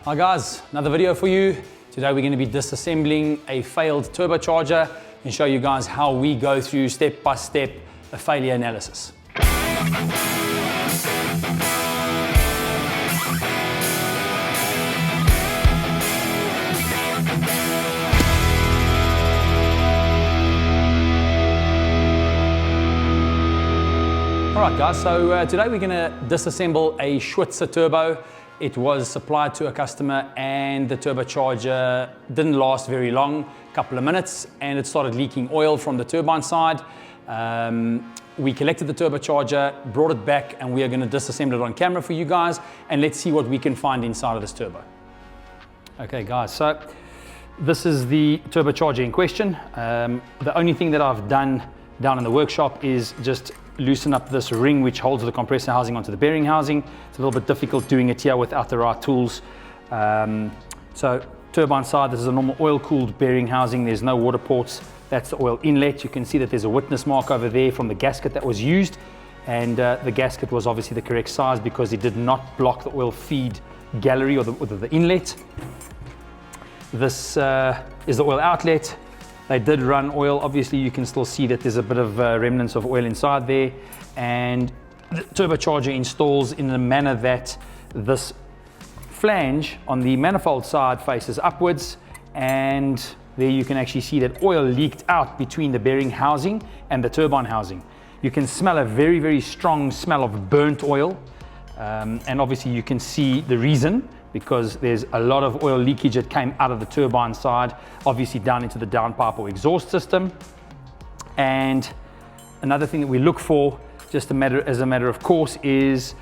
Hi guys, another video for you. Today we're going to be disassembling a failed turbocharger and show you guys how we go through step by step a failure analysis. Alright guys, so today we're going to disassemble a Schwitzer turbo. It was supplied to a customer and the turbocharger didn't last very long, a couple of minutes, and it started leaking oil from the turbine side. We collected the turbocharger, brought it back, and we are going to disassemble it on camera for you guys, and let's see what we can find inside of this turbo. Okay guys, so this is the turbocharger in question. The only thing that I've done down in the workshop is just loosen up this ring which holds the compressor housing onto the bearing housing. It's a little bit difficult doing it here without the right tools. So turbine side, this is a normal oil-cooled bearing housing. There's no water ports. That's the oil inlet. You can see that there's a witness mark over there from the gasket that was used, and the gasket was obviously the correct size because it did not block the oil feed gallery or the inlet. This is the oil outlet. They did run oil. Obviously you can still see that there's a bit of remnants of oil inside there, and the turbocharger installs in the manner that this flange on the manifold side faces upwards, and there you can actually see that oil leaked out between the bearing housing and the turbine housing. You can smell a very, very strong smell of burnt oil, and obviously you can see the reason, because there's a lot of oil leakage that came out of the turbine side, obviously down into the downpipe or exhaust system. And another thing that we look for, just as a matter of course, is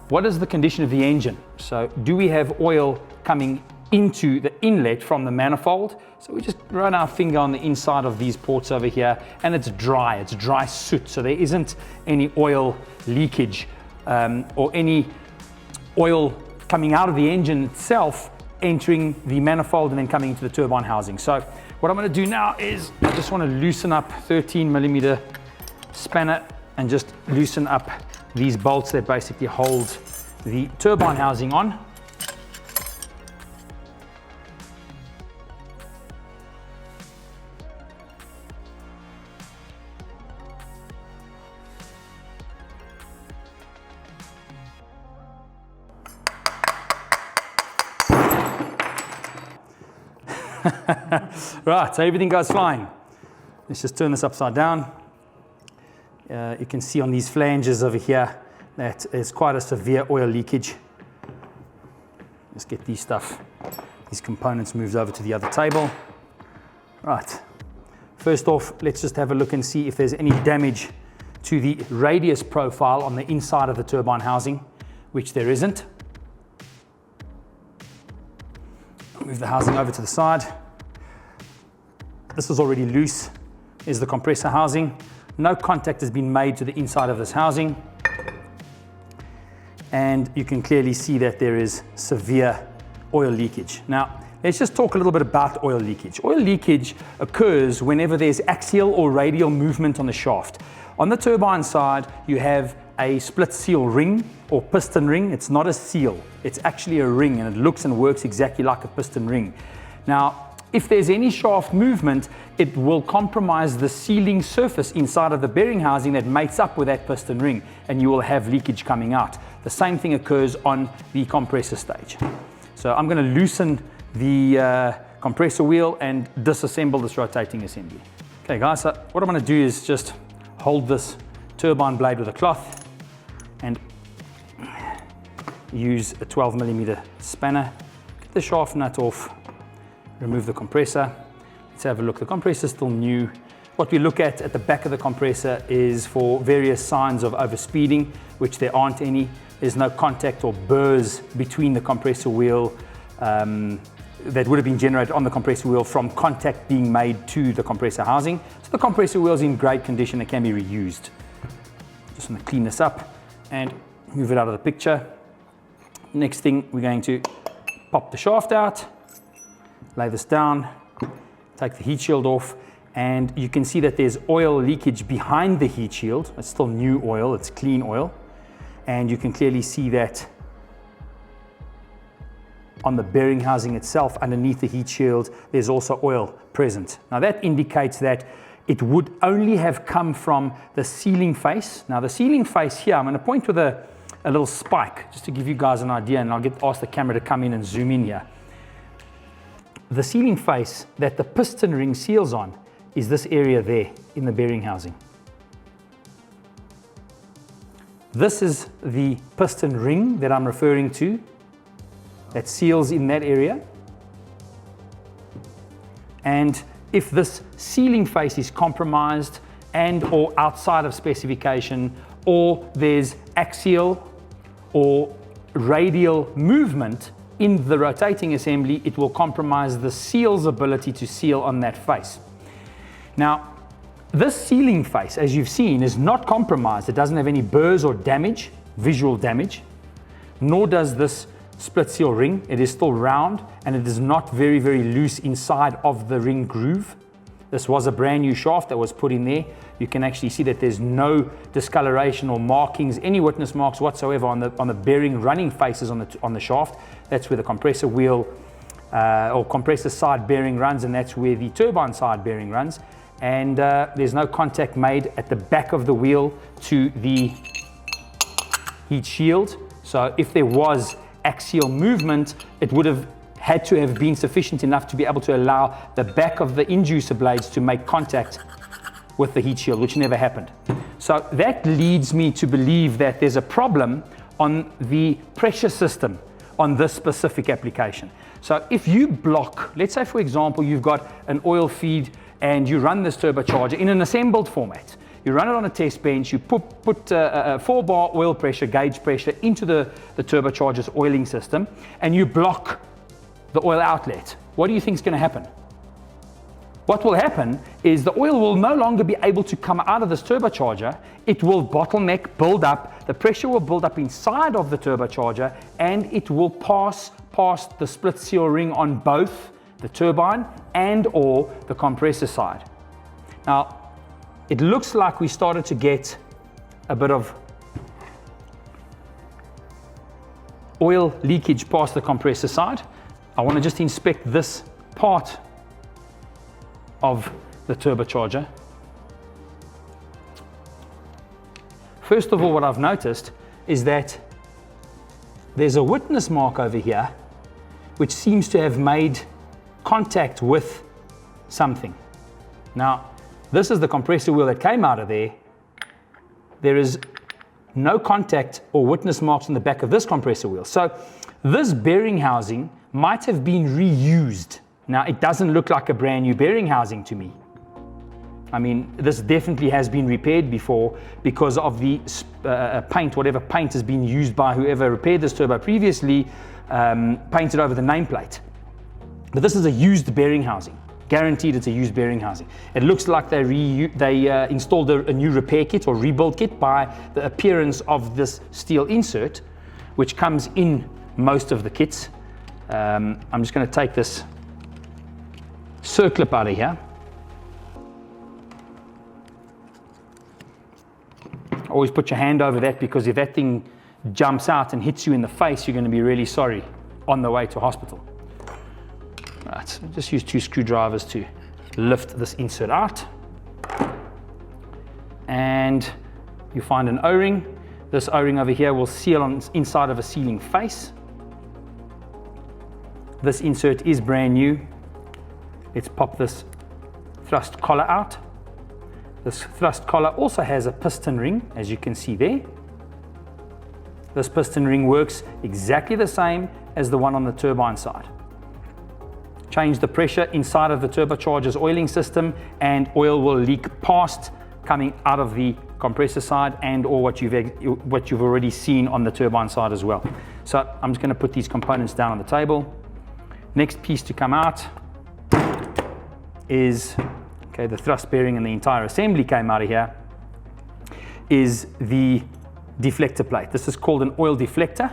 what is the condition of the engine? So do we have oil coming into the inlet from the manifold? So we just run our finger on the inside of these ports over here, and it's dry soot, so there isn't any oil leakage or any oil coming out of the engine itself, entering the manifold and then coming into the turbine housing. So what I'm going to do now is I just want to loosen up 13mm spanner and just loosen up these bolts that basically hold the turbine housing on. Right, so everything goes fine. Let's just turn this upside down. You can see on these flanges over here that there's quite a severe oil leakage. Let's get these components moved over to the other table. Right, first off, let's just have a look and see if there's any damage to the radius profile on the inside of the turbine housing, which there isn't. Move the housing over to the side. This is already loose. Is the compressor housing. No contact has been made to the inside of this housing. And you can clearly see that there is severe oil leakage. Now, let's just talk a little bit about oil leakage. Oil leakage occurs whenever there's axial or radial movement on the shaft. On the turbine side, you have a split seal ring or piston ring. It's not a seal, it's actually a ring, and it looks and works exactly like a piston ring. Now, if there's any shaft movement, it will compromise the sealing surface inside of the bearing housing that mates up with that piston ring, and you will have leakage coming out. The same thing occurs on the compressor stage. So I'm going to loosen the compressor wheel and disassemble this rotating assembly. Okay guys, so what I'm going to do is just hold this turbine blade with a cloth and use a 12mm spanner. Get the shaft nut off, remove the compressor. Let's have a look. The compressor is still new. What we look at the back of the compressor is for various signs of overspeeding, which there aren't any. There's no contact or burrs between the compressor wheel that would have been generated on the compressor wheel from contact being made to the compressor housing. So the compressor wheel is in great condition. It can be reused. Just want to clean this up and move it out of the picture. Next thing, we're going to pop the shaft out, lay this down, take the heat shield off, and you can see that there's oil leakage behind the heat shield. It's still new oil, it's clean oil, and you can clearly see that on the bearing housing itself. Underneath the heat shield, there's also oil present. Now that indicates that it would only have come from the sealing face. Now the sealing face here, I'm going to point with a little spike just to give you guys an idea, and I'll ask the camera to come in and zoom in here. The sealing face that the piston ring seals on is this area there in the bearing housing. This is the piston ring that I'm referring to that seals in that area. And if this sealing face is compromised and or outside of specification, or there's axial or radial movement in the rotating assembly, it will compromise the seal's ability to seal on that face. Now, this sealing face, as you've seen, is not compromised. It doesn't have any burrs or damage, visual damage, nor does this split seal ring. It is still round, and it is not very, very loose inside of the ring groove. This was a brand new shaft that was put in there. You can actually see that there's no discoloration or markings, any witness marks whatsoever on the bearing running faces on the shaft. That's where the compressor wheel or compressor side bearing runs, and that's where the turbine side bearing runs. And there's no contact made at the back of the wheel to the heat shield. So if there was axial movement, it would have had to have been sufficient enough to be able to allow the back of the inducer blades to make contact with the heat shield, which never happened. So that leads me to believe that there's a problem on the pressure system on this specific application. So if you block, let's say for example, you've got an oil feed and you run this turbocharger in an assembled format. You run it on a test bench, you put a 4-bar oil pressure, gauge pressure into the turbocharger's oiling system, and you block the oil outlet. What do you think is going to happen? What will happen is the oil will no longer be able to come out of this turbocharger. It will bottleneck, build up, the pressure will build up inside of the turbocharger, and it will pass past the split seal ring on both the turbine and or the compressor side. Now, it looks like we started to get a bit of oil leakage past the compressor side. I want to just inspect this part of the turbocharger. First of all, what I've noticed is that there's a witness mark over here which seems to have made contact with something. Now, this is the compressor wheel that came out of there. There is no contact or witness marks on the back of this compressor wheel. So this bearing housing might have been reused. Now, it doesn't look like a brand new bearing housing to me. I mean, this definitely has been repaired before because of the paint, whatever paint has been used by whoever repaired this turbo previously, painted over the nameplate. But this is a used bearing housing. Guaranteed it's a used bearing housing. It looks like they installed a new repair kit or rebuild kit by the appearance of this steel insert, which comes in most of the kits. I'm just going to take this circlip out of here. Always put your hand over that, because if that thing jumps out and hits you in the face, you're going to be really sorry on the way to hospital. Right, so just use 2 screwdrivers to lift this insert out. And you find an O-ring. This O-ring over here will seal on inside of a sealing face. This insert is brand new. Let's pop this thrust collar out. This thrust collar also has a piston ring, as you can see there. This piston ring works exactly the same as the one on the turbine side. Change the pressure inside of the turbocharger's oiling system, and oil will leak past, coming out of the compressor side and or what you've already seen on the turbine side as well. So I'm just going to put these components down on the table. Next piece to come out is, okay, the thrust bearing and the entire assembly came out of here, is the deflector plate. This is called an oil deflector.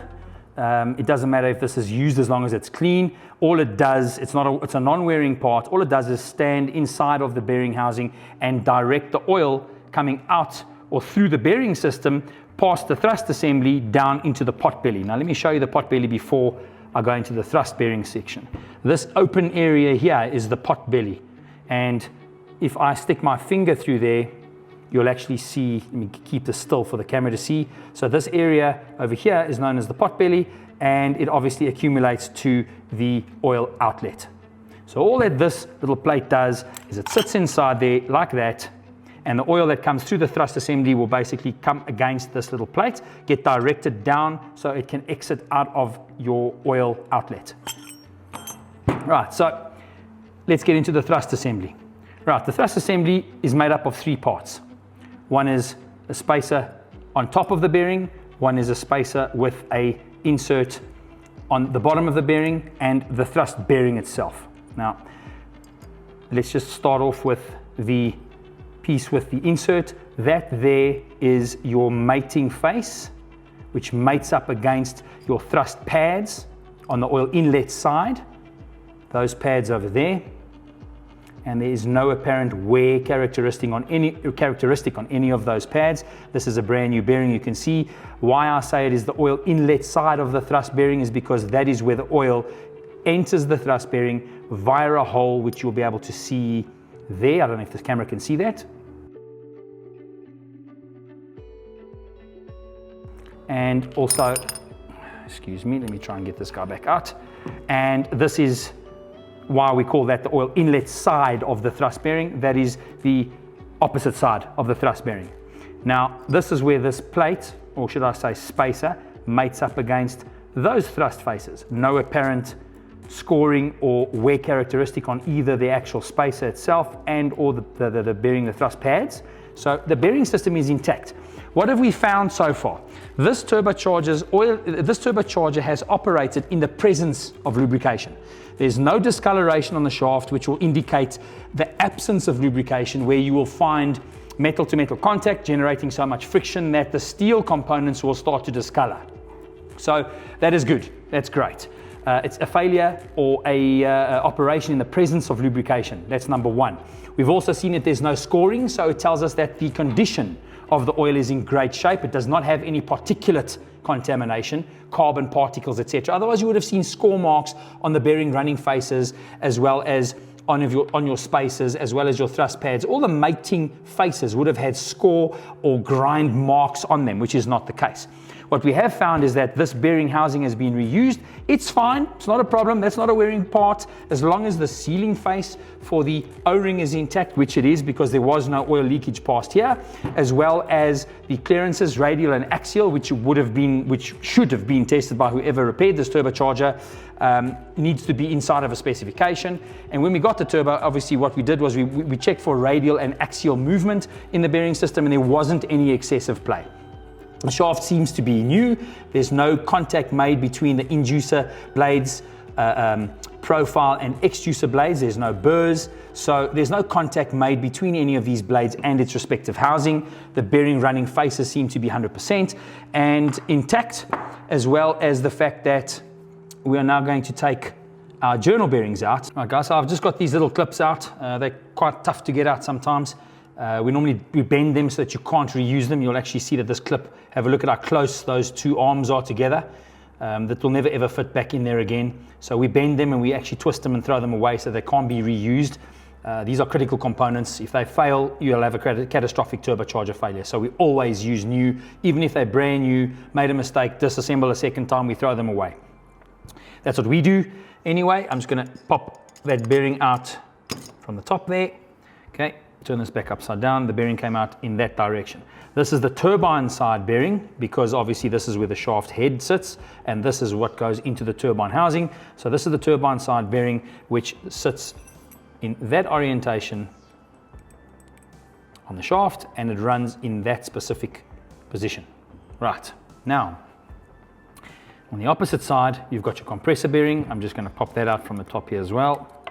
It doesn't matter if this is used as long as it's clean. All it does, it's a non-wearing part. All it does is stand inside of the bearing housing and direct the oil coming out or through the bearing system past the thrust assembly down into the pot belly. Now let me show you the pot belly before I go into the thrust bearing section. This open area here is the pot belly. And if I stick my finger through there, you'll actually see, let me keep this still for the camera to see. So this area over here is known as the pot belly, and it obviously accumulates to the oil outlet. So all that this little plate does is it sits inside there like that, and the oil that comes through the thrust assembly will basically come against this little plate, get directed down so it can exit out of your oil outlet. Right, so let's get into the thrust assembly. Right, the thrust assembly is made up of 3 parts. One is a spacer on top of the bearing, one is a spacer with a insert on the bottom of the bearing, and the thrust bearing itself. Now, let's just start off with the piece with the insert. That there is your mating face, which mates up against your thrust pads on the oil inlet side. Those pads over there. And there is no apparent wear characteristic on any of those pads. This is a brand new bearing. You can see why I say it is the oil inlet side of the thrust bearing is because that is where the oil enters the thrust bearing via a hole, which you'll be able to see there. I don't know if this camera can see that. And also, excuse me, let me try and get this guy back out. And this is why we call that the oil inlet side of the thrust bearing. That is the opposite side of the thrust bearing. Now, this is where this plate, or should I say spacer, mates up against those thrust faces. No apparent scoring or wear characteristic on either the actual spacer itself and or the bearing, the thrust pads. So the bearing system is intact. What have we found so far? This turbocharger has operated in the presence of lubrication. There's no discoloration on the shaft, which will indicate the absence of lubrication, where you will find metal-to-metal contact generating so much friction that the steel components will start to discolor. So that is good. That's great. It's a failure or a operation in the presence of lubrication. That's number one. We've also seen that there's no scoring, so it tells us that the condition of the oil is in great shape. It does not have any particulate contamination, carbon particles, etc. Otherwise, you would have seen score marks on the bearing running faces, as well as on your spacers, as well as your thrust pads. All the mating faces would have had score or grind marks on them, which is not the case. What we have found is that this bearing housing has been reused. It's fine, it's not a problem, that's not a wearing part, as long as the sealing face for the O-ring is intact, which it is because there was no oil leakage past here, as well as the clearances, radial and axial, which should have been tested by whoever repaired this turbocharger, needs to be inside of a specification. And when we got the turbo, obviously what we did was we checked for radial and axial movement in the bearing system, and there wasn't any excessive play. The shaft seems to be new. There's no contact made between the inducer blades profile and extruder blades. There's no burrs, so there's no contact made between any of these blades and its respective housing. The bearing running faces seem to be 100% and intact, as well as the fact that we are now going to take our journal bearings out. All right, guys, so I've just got these little clips out. They're quite tough to get out sometimes. We bend them so that you can't reuse them. You'll actually see that this clip, have a look at how close those two arms are together. That will never ever fit back in there again. So we bend them and we actually twist them and throw them away so they can't be reused. These are critical components. If they fail, you'll have a catastrophic turbocharger failure. So we always use new, even if they're brand new, made a mistake, disassemble a second time, we throw them away. That's what we do anyway. I'm just gonna pop that bearing out from the top there. Okay, turn this back upside down. The bearing came out in that direction. This is the turbine side bearing, because obviously this is where the shaft head sits, and this is what goes into the turbine housing. So this is the turbine side bearing, which sits in that orientation on the shaft, and it runs in that specific position. Right, now, on the opposite side, you've got your compressor bearing. I'm just going to pop that out from the top here as well.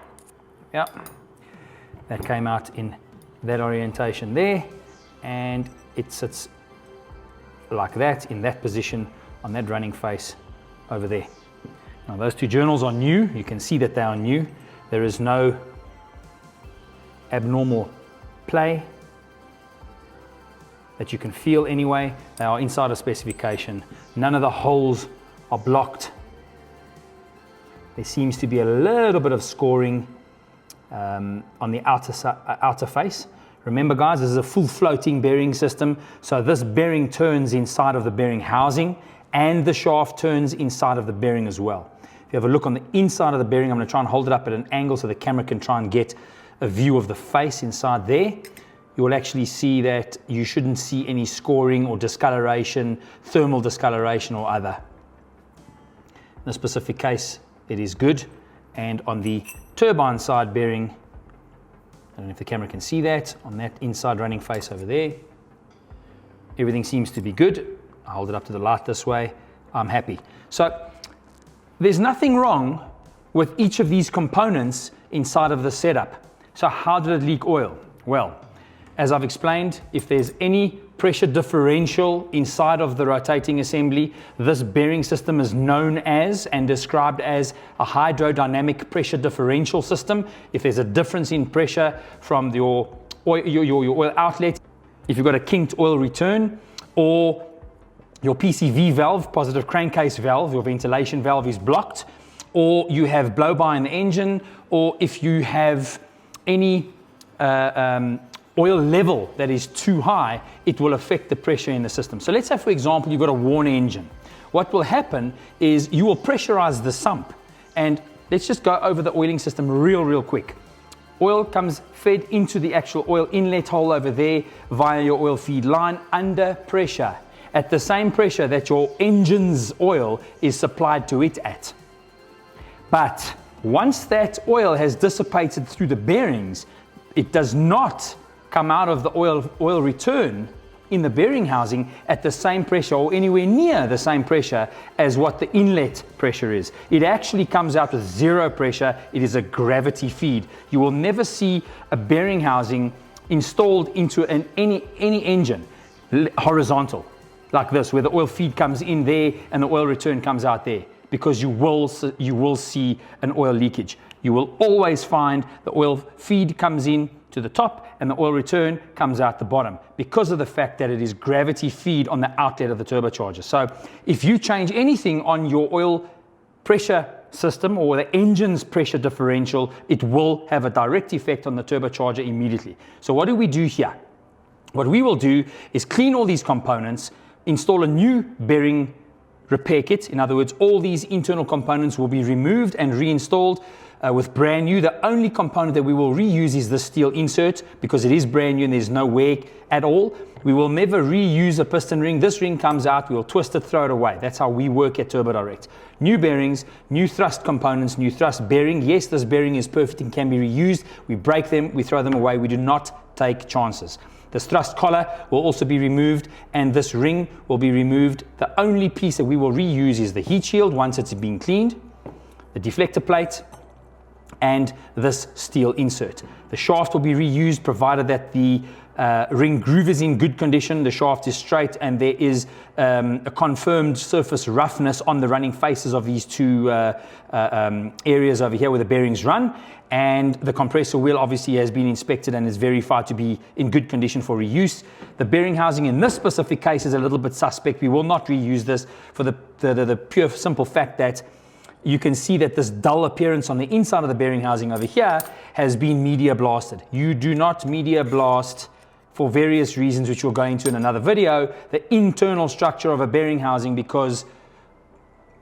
Yeah, that came out in that orientation there, and it sits like that in that position on that running face over there. Now those two journals are new. You can see that they are new. There is no abnormal play that you can feel anyway. They are inside a specification. None of the holes are blocked There seems to be a little bit of scoring on the outer face. Remember guys, this is a full floating bearing system, so this bearing turns inside of the bearing housing and the shaft turns inside of the bearing as well. If you have a look on the inside of the bearing, I'm going to try and hold it up at an angle so the camera can try and get a view of the face inside there. You will actually see that you shouldn't see any scoring or discoloration, thermal discoloration or other. In this specific case, it is good. And on the turbine side bearing, I don't know if the camera can see that, on that inside running face over there, everything seems to be good. I hold it up to the light this way, I'm happy. So there's nothing wrong with each of these components inside of the setup. So how did it leak oil? Well, as I've explained, if there's any pressure differential inside of the rotating assembly, this bearing system is known as and described as a hydrodynamic pressure differential system. If there's a difference in pressure from your oil outlet, if you've got a kinked oil return, or your PCV valve, positive crankcase valve, your ventilation valve is blocked, or you have blow-by in the engine, or if you have any oil level that is too high, it will affect the pressure in the system. So let's say, for example, you've got a worn engine. What will happen is you will pressurize the sump. And let's just go over the oiling system real quick. Oil comes fed into the actual oil inlet hole over there via your oil feed line under pressure, at the same pressure that your engine's oil is supplied to it at. But once that oil has dissipated through the bearings, it does not come out of the oil return in the bearing housing at the same pressure or anywhere near the same pressure as what the inlet pressure is. It actually comes out with zero pressure. It is a gravity feed. You will never see a bearing housing installed into any engine horizontal like this, where the oil feed comes in there and the oil return comes out there, because you will see an oil leakage. You will always find the oil feed comes in to the top and the oil return comes out the bottom, because of the fact that it is gravity feed on the outlet of the turbocharger. So if you change anything on your oil pressure system or the engine's pressure differential, it will have a direct effect on the turbocharger immediately. So what do we do here? What we will do is clean all these components, install a new bearing repair kit. In other words, all these internal components will be removed and reinstalled with brand new. The only component that we will reuse is the steel insert, because it is brand new and there's no wear at all. We will never reuse a piston ring. This ring comes out, we will twist it, throw it away. That's how we work at TurboDirect. New bearings, new thrust components, new thrust bearing. Yes, this bearing is perfect and can be reused. We break them, we throw them away. We do not take chances. This thrust collar will also be removed, and this ring will be removed. The only piece that we will reuse is the heat shield once it's been cleaned, the deflector plate, and this steel insert. The shaft will be reused provided that the ring groove is in good condition, the shaft is straight, and there is a confirmed surface roughness on the running faces of these two areas over here where the bearings run. And the compressor wheel obviously has been inspected and is verified to be in good condition for reuse. The bearing housing in this specific case is a little bit suspect. We will not reuse this for the pure simple fact that you can see that this dull appearance on the inside of the bearing housing over here has been media blasted. You do not media blast, for various reasons which we'll go into in another video, the internal structure of a bearing housing, because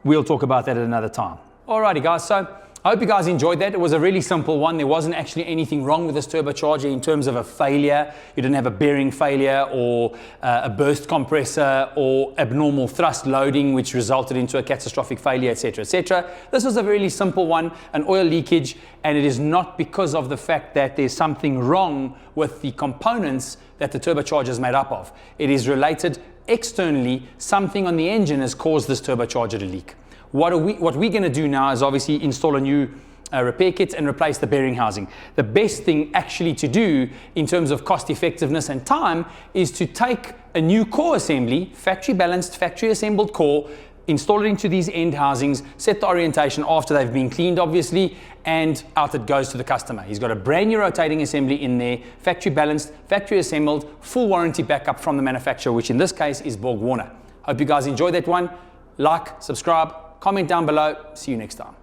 we'll talk about that at another time. Alrighty guys, so I hope you guys enjoyed that. It was a really simple one. There wasn't actually anything wrong with this turbocharger in terms of a failure. You didn't have a bearing failure or a burst compressor or abnormal thrust loading which resulted into a catastrophic failure, etc., etc. This was a really simple one, an oil leakage, and it is not because of the fact that there's something wrong with the components that the turbocharger is made up of. It is related externally. Something on the engine has caused this turbocharger to leak. What we're going to do now is obviously install a new repair kit and replace the bearing housing. The best thing actually to do in terms of cost effectiveness and time is to take a new core assembly, factory balanced, factory assembled core, install it into these end housings, set the orientation after they've been cleaned obviously, and out it goes to the customer. He's got a brand new rotating assembly in there, factory balanced, factory assembled, full warranty backup from the manufacturer, which in this case is Borg Warner. Hope you guys enjoyed that one. Like, subscribe, comment down below. See you next time.